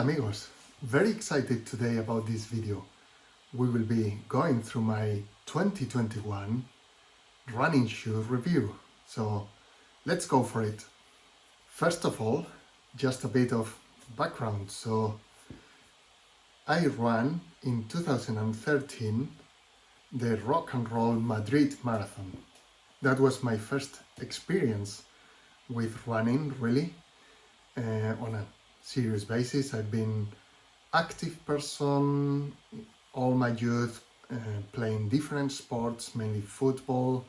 amigos, very excited today about this video. We will be going through my 2021 running shoe review. So let's go for it. First of all, just a bit of background. So I ran in 2013 the Rock and Roll Madrid Marathon. That was my first experience with running, really, on a serious basis. I've been active person all my youth, playing different sports, mainly football.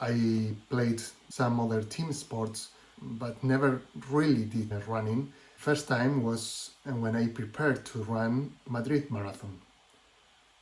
I played some other team sports, but never really did running. First time was when I prepared to run Madrid Marathon.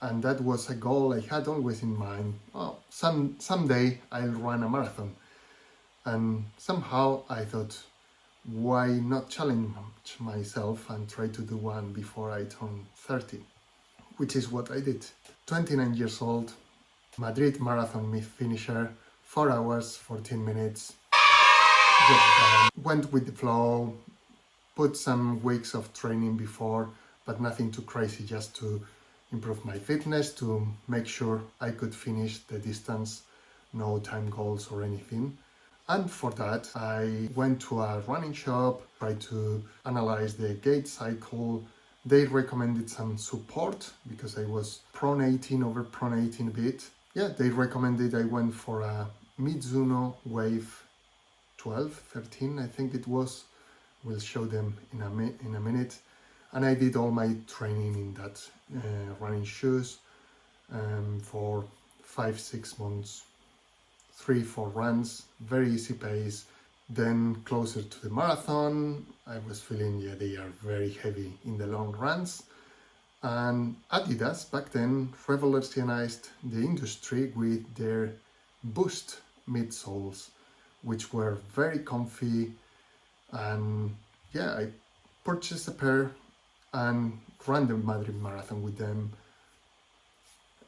And that was a goal I had always in mind. Oh, someday I'll run a marathon. And somehow I thought, why not challenge myself and try to do one before I turn 30? Which is what I did. 29 years old, Madrid Marathon finisher, 4 hours, 14 minutes. Went with the flow, put some weeks of training before, but nothing too crazy, just to improve my fitness, to make sure I could finish the distance, no time goals or anything. And for that, I went to a running shop, tried to analyze the gait cycle. They recommended some support because I was overpronating a bit. Yeah, they recommended I went for a Mizuno Wave 12, 13, I think it was. We'll show them in a minute. And I did all my training in that running shoes for 5-6 months. 3-4 runs, very easy pace. Then closer to the marathon, I was feeling, yeah, they are very heavy in the long runs. And Adidas back then revolutionized the industry with their Boost midsoles, which were very comfy. And yeah, I purchased a pair and ran the Madrid Marathon with them.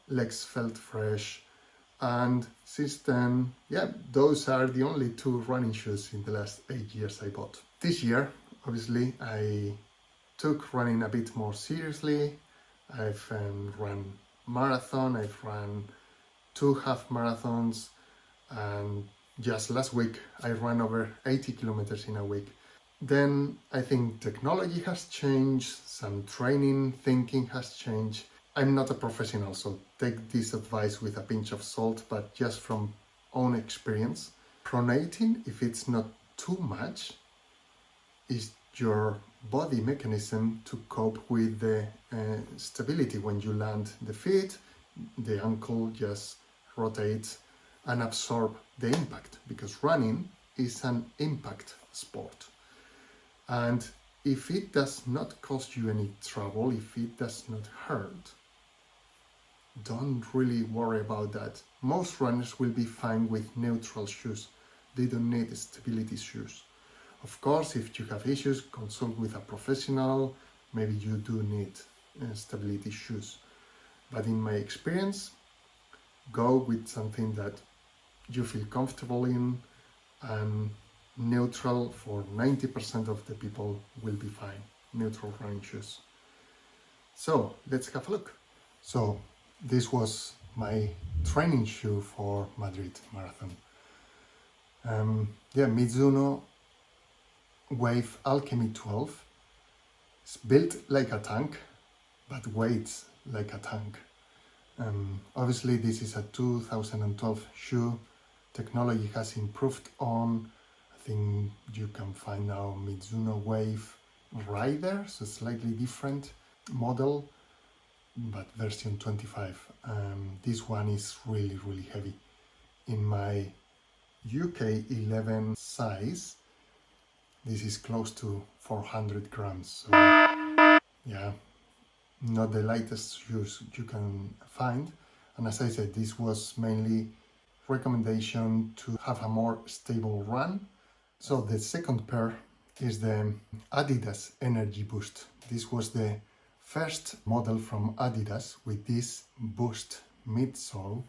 Legs felt fresh. And since then, yeah, those are the only 2 running shoes in the last 8 years I bought. This year, obviously, I took running a bit more seriously. I've run marathon, I've run 2 half marathons, and just last week I ran over 80 kilometers in a week. Then I think technology has changed, some training thinking has changed. I'm not a professional, so take this advice with a pinch of salt, but just from own experience, pronating, if it's not too much, is your body mechanism to cope with the stability. When you land the feet, the ankle just rotates and absorb the impact, because running is an impact sport. And if it does not cause you any trouble, if it does not hurt, don't really worry about that. Most runners will be fine with neutral shoes. They don't need stability shoes. Of course, if you have issues, consult with a professional. Maybe you do need stability shoes. But in my experience, go with something that you feel comfortable in, and neutral for 90% of the people will be fine. Neutral running shoes. So let's have a look. So this was my training shoe for Madrid Marathon. Yeah, Mizuno Wave Alchemy 12. It's built like a tank, but weighs like a tank. Obviously this is a 2012 shoe. Technology has improved on. I think you can find now Mizuno Wave Rider, so slightly different model, but version 25. This one is really, really heavy. In my UK 11 size, this is close to 400 grams. So yeah, not the lightest shoes you can find. And as I said, this was mainly recommendation to have a more stable run. So the second pair is the Adidas Energy Boost. This was the first model from Adidas with this Boost midsole,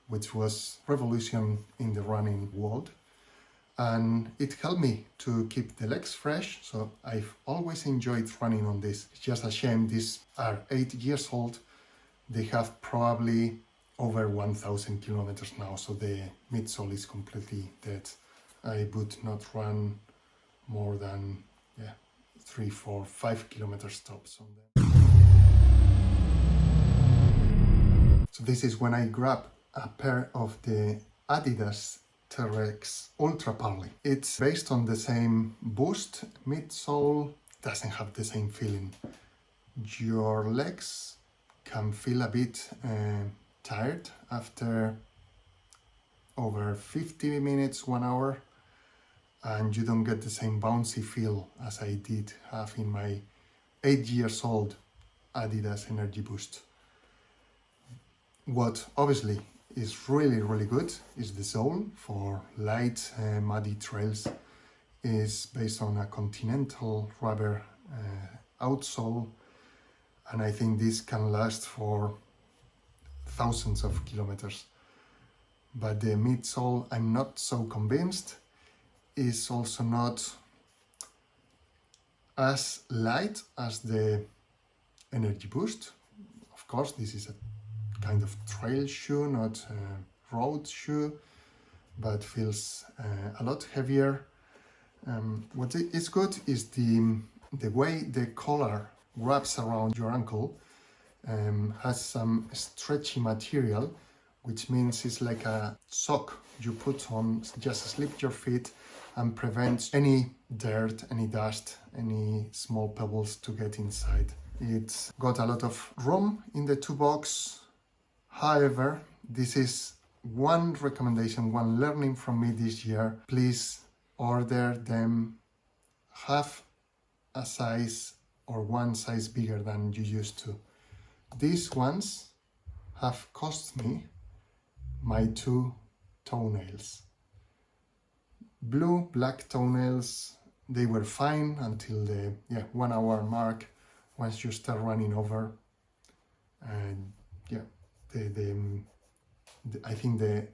which was revolution in the running world. and it helped me to keep the legs fresh, so I've always enjoyed running on this. It's just a shame these are 8 years old. They have probably over 1,000 kilometers now, so the midsole is completely dead. I would not run more than 3, 4, 5 kilometers tops on them. So this is when I grab a pair of the Adidas Terrex Ultra Parley. It's based on the same Boost midsole, doesn't have the same feeling. Your legs can feel a bit tired after over 50 minutes, 1 hour, and you don't get the same bouncy feel as I did have in my 8 years old Adidas Energy Boost. What obviously is really good is the sole for light muddy trails. Is based on a continental rubber outsole, and I think this can last for thousands of kilometers. But the midsole, I'm not so convinced, is also not as light as the Energy Boost. Of course, this is a kind of trail shoe, not a road shoe, but feels a lot heavier. What is good is the way the collar wraps around your ankle. Has some stretchy material, which means it's like a sock you put on, just slip your feet and prevents any dirt, any dust, any small pebbles to get inside. It's got a lot of room in the toe box. However, this is one recommendation, one learning from me this year. Please order them half a size or one size bigger than you used to. These ones have cost me my 2 toenails. Blue, black toenails, they were fine until the 1 hour mark. Once you start running over, and I think the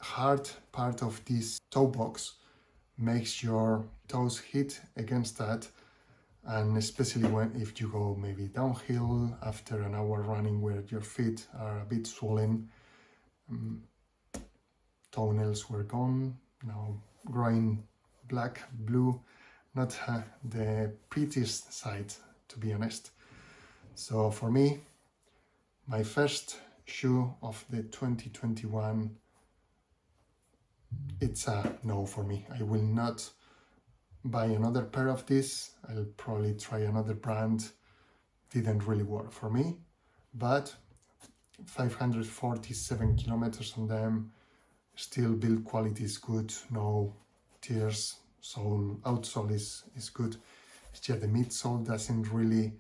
hard part of this toe box makes your toes hit against that, and especially if you go maybe downhill after an hour running where your feet are a bit swollen. Toenails were gone, now growing black, blue, not the prettiest sight, to be honest. So for me, my first shoe of the 2021, it's a no for me. I will not buy another pair of this. I'll probably try another brand. Didn't really work for me, but 547 kilometers on them, still build quality is good, no tears, outsole is good. It's just the midsole doesn't really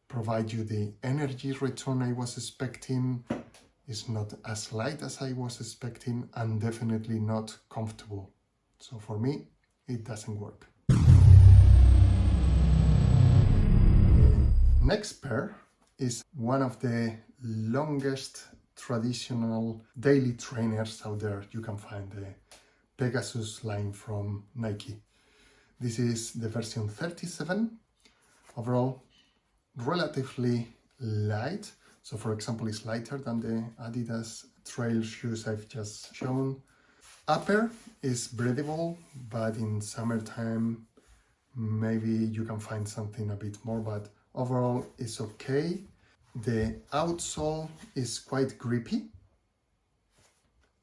provide you the energy return I was expecting. It's not as light as I was expecting, and definitely not comfortable. So for me, it doesn't work. The next pair is one of the longest traditional daily trainers out there. You can find the Pegasus line from Nike. This is the version 37. Overall, relatively light. So for example, it's lighter than the Adidas trail shoes I've just shown. Upper is breathable, but in summertime, maybe you can find something a bit more, but overall it's okay. The outsole is quite grippy.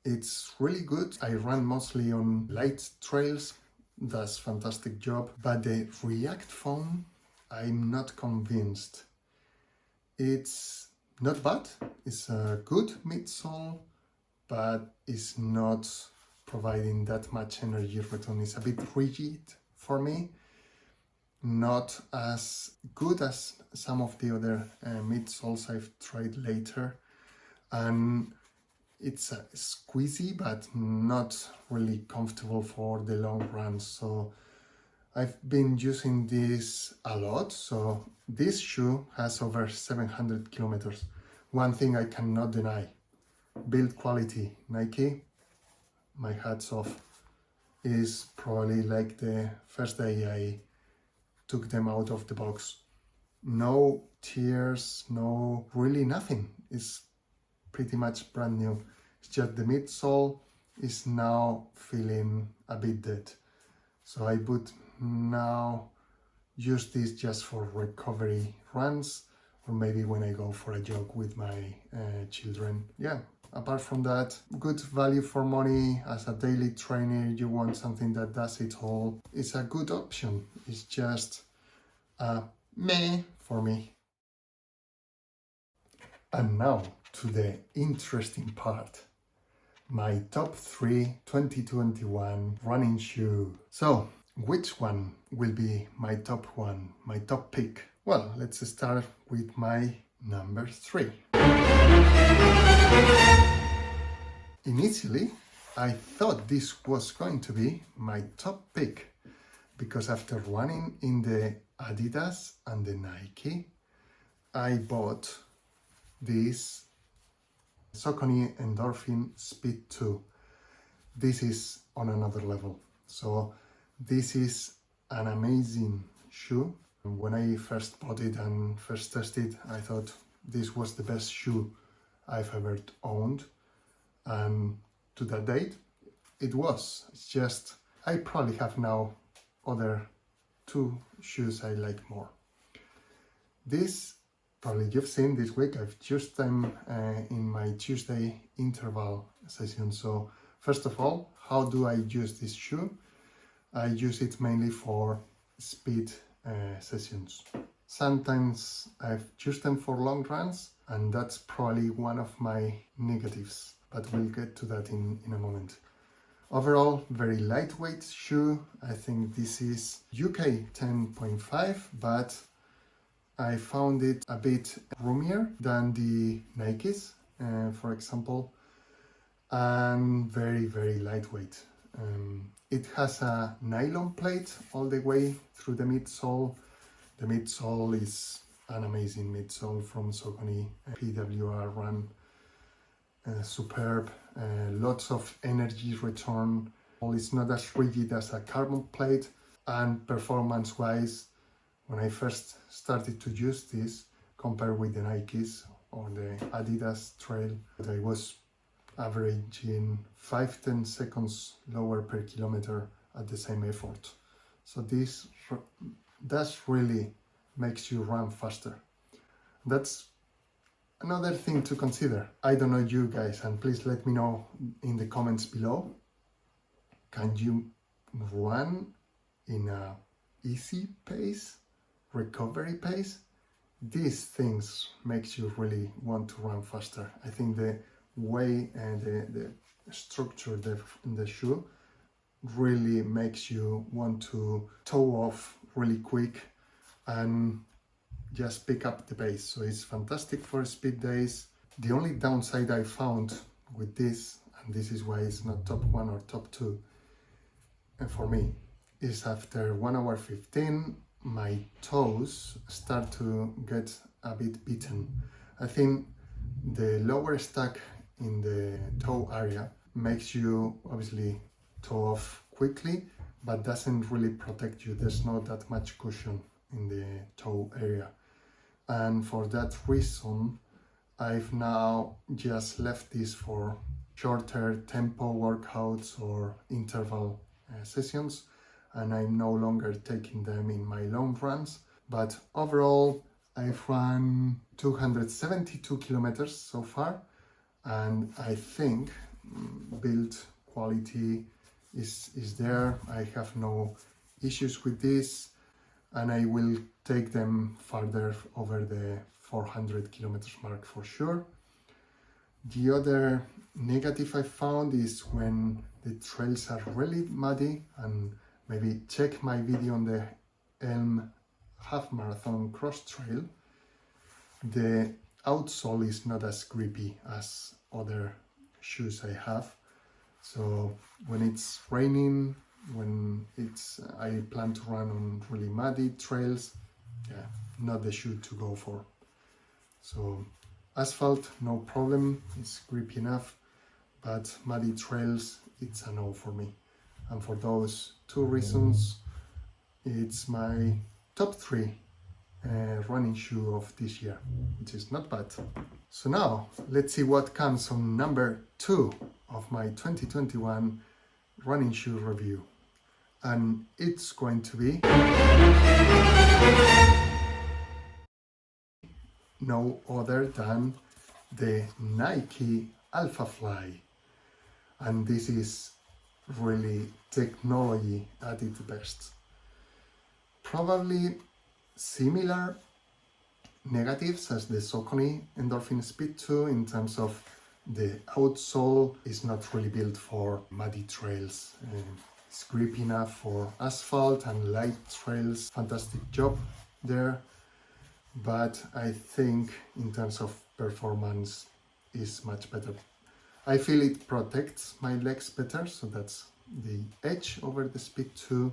It's really good. I run mostly on light trails, does fantastic job, but the React foam, I'm not convinced. It's not bad, it's a good midsole, but it's not providing that much energy return. It's a bit rigid for me, not as good as some of the other midsoles I've tried later, and it's squeezy but not really comfortable for the long run. So I've been using this a lot. So this shoe has over 700 kilometers. One thing I cannot deny, build quality. Nike, my hats off. is probably like the first day I took them out of the box. No tears, no really nothing. It's pretty much brand new. It's just the midsole is now feeling a bit dead. So I would now use this just for recovery runs, or maybe when I go for a jog with my children. Yeah, apart from that, good value for money. As a daily trainer, you want something that does it all. It's a good option. It's just meh for me. And now to the interesting part. My top 3 2021 running shoe. So, which one will be my top one, my top pick? Well, let's start with my number 3. Initially, I thought this was going to be my top pick because after running in the Adidas and the Nike, I bought this Saucony Endorphin Speed 2. This is on another level. So this is an amazing shoe. When I first bought it and first tested, I thought this was the best shoe I've ever owned. And to that date, it was. It's just, I probably have now other 2 shoes I like more. This, probably you've seen this week, I've used them in my Tuesday interval session. So first of all, how do I use this shoe? I use it mainly for speed sessions. Sometimes I've used them for long runs, and that's probably one of my negatives, but we'll get to that in a moment. Overall, very lightweight shoe. I think this is UK 10.5, but I found it a bit roomier than the Nikes, for example, and very, very lightweight. It has a nylon plate all the way through the midsole. The midsole is an amazing midsole from Saucony, PWR run, superb, lots of energy return. It's not as rigid as a carbon plate, and performance-wise, when I first started to use this, compared with the Nikes or the Adidas Trail, I was averaging 5-10 seconds lower per kilometer at the same effort. So this really makes you run faster. That's another thing to consider. I don't know you guys, and please let me know in the comments below. Can you run in a easy pace, recovery pace? These things makes you really want to run faster. I think the way and the structure in the shoe really makes you want to toe off really quick and just pick up the pace. So it's fantastic for speed days. The only downside I found with this, and this is why it's not top 1 or top 2 and for me, is after 1 hour 15 my toes start to get a bit beaten. I think the lower stack in the toe area makes you obviously toe off quickly, but doesn't really protect you. There's not that much cushion in the toe area, and for that reason I've now just left this for shorter tempo workouts or interval sessions, and I'm no longer taking them in my long runs. But overall, I've run 272 kilometers so far, and I think build quality is there. I have no issues with this, and I will take them further over the 400 kilometers mark for sure. The other negative I found is when the trails are really muddy, and maybe check my video on the Elm half marathon cross trail. The outsole is not as grippy as other shoes I have. So when it's raining, when I plan to run on really muddy trails, yeah, not the shoe to go for. So asphalt, no problem, it's grippy enough, but muddy trails, it's a no for me. And for those two reasons, it's my top 3 running shoe of this year, which is not bad. So now let's see what comes on number 2 of my 2021 running shoe review. And it's going to be no other than the Nike Alphafly. And this is really technology at its best. Probably similar negatives as the Saucony Endorphin Speed 2 in terms of the outsole is not really built for muddy trails. It's grip enough for asphalt and light trails. Fantastic job there. But I think in terms of performance is much better. I feel it protects my legs better, so that's the edge over the Speed 2.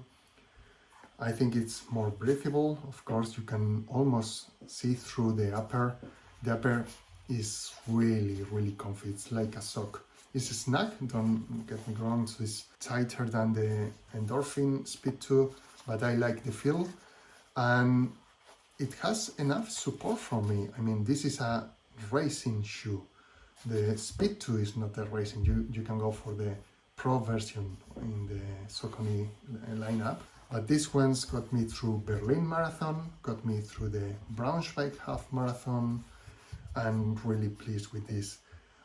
I think it's more breathable. Of course, you can almost see through the upper. The upper is really comfy. It's like a sock. It's a snug, don't get me wrong, so it's tighter than the Endorphin Speed 2, but I like the feel. And it has enough support for me. I mean, this is a racing shoe. The Speed 2 is not a racing. You can go for the Pro version in the Saucony lineup. But this one's got me through Berlin Marathon, got me through the Braunschweig Half Marathon. I'm really pleased with this.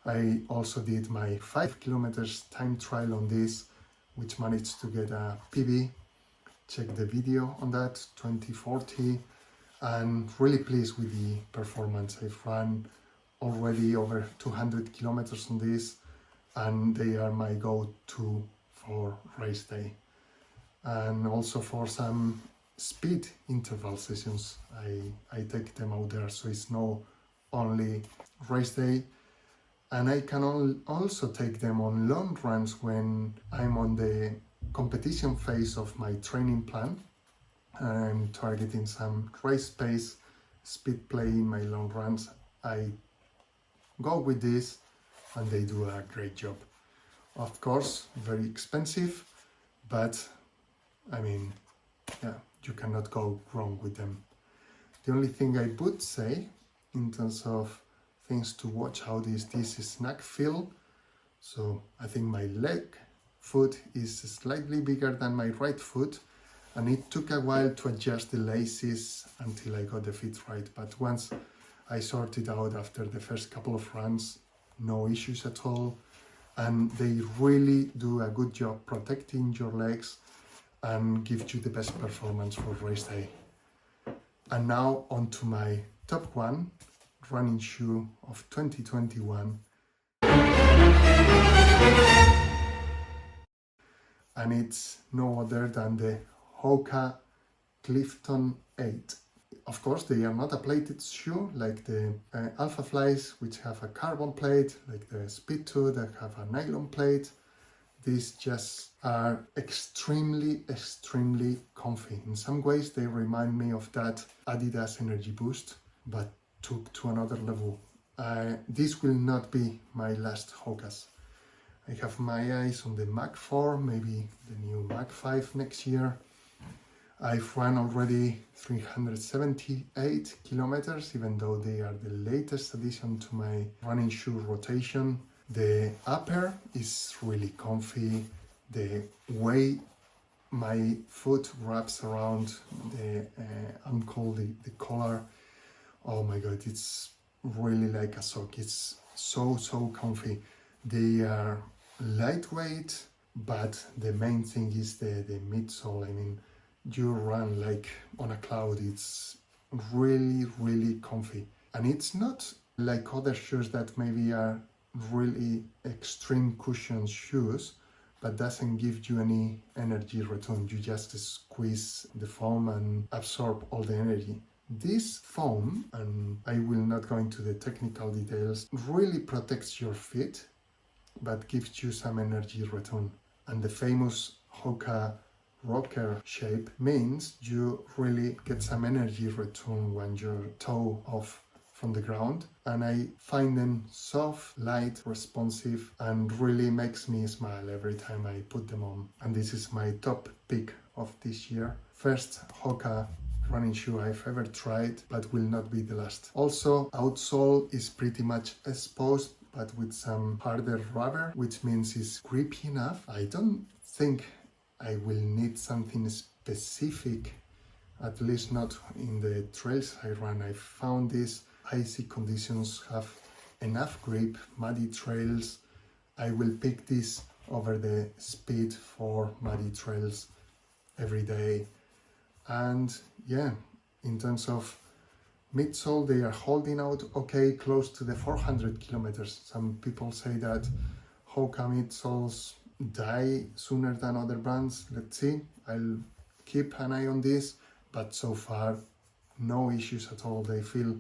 I also did my 5 kilometers time trial on this, which managed to get a PB. Check the video on that, 2040. And really pleased with the performance. I've run already over 200 kilometers on this, and they are my go-to for race day. And also for some speed interval sessions, I take them out there, so it's no only race day. And I can also take them on long runs when I'm on the competition phase of my training plan. I'm targeting some race pace, speed play in my long runs. I go with this and they do a great job. Of course, very expensive, but I mean, yeah, you cannot go wrong with them. The only thing I would say in terms of things to watch out is this snug feel. So I think my foot is slightly bigger than my right foot, and it took a while to adjust the laces until I got the fit right. But once I sorted out after the first couple of runs, no issues at all. And they really do a good job protecting your legs and give you the best performance for race day. And now on to my top 1 running shoe of 2021. And it's no other than the Hoka Clifton 8. Of course, they are not a plated shoe like the Alphaflys, which have a carbon plate, like the Speed 2 that have a nylon plate. These just are extremely comfy. In some ways, they remind me of that Adidas Energy Boost, but took to another level. This will not be my last Hokas. I have my eyes on the Mach 4, maybe the new Mach 5 next year. I've run already 378 kilometers, even though they are the latest addition to my running shoe rotation. The upper is really comfy. The way my foot wraps around the ankle, the collar, oh my god, it's really like a sock. It's so comfy. They are lightweight, but the main thing is the midsole. I mean, you run like on a cloud. It's really comfy, and it's not like other shoes that maybe are really extreme cushion shoes but doesn't give you any energy return. You just squeeze the foam and absorb all the energy. This foam, and I will not go into the technical details, really protects your feet but gives you some energy return. And the famous Hoka rocker shape means you really get some energy return when your toe off from the ground, and I find them soft, light, responsive, and really makes me smile every time I put them on. And this is my top pick of this year. First Hoka running shoe I've ever tried, but will not be the last. Also, outsole is pretty much exposed, but with some harder rubber, which means it's grippy enough. I don't think I will need something specific, at least not in the trails I run. I found these icy conditions have enough grip, muddy trails. I will pick this over the Speed for muddy trails every day. And yeah, in terms of midsole, they are holding out okay, close to the 400 kilometers. Some people say that Hoka midsoles die sooner than other brands. Let's see, I'll keep an eye on this, but so far no issues at all. They feel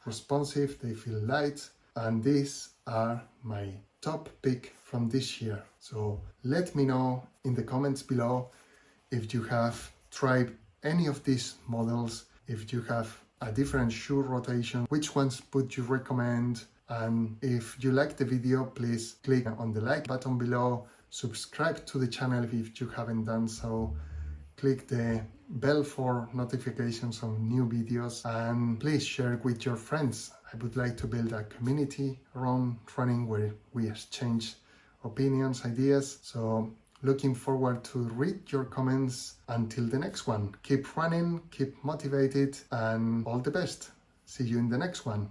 responsive, they feel light, and these are my top pick from this year. So let me know in the comments below if you have tried any of these models, if you have a different shoe rotation, which ones would you recommend? And if you like the video, please click on the like button below, subscribe to the channel if you haven't done so, click the bell for notifications on new videos, and please share it with your friends. I would like to build a community around running where we exchange opinions, ideas. So looking forward to read your comments. Until the next one, keep running, keep motivated, and all the best. See you in the next one.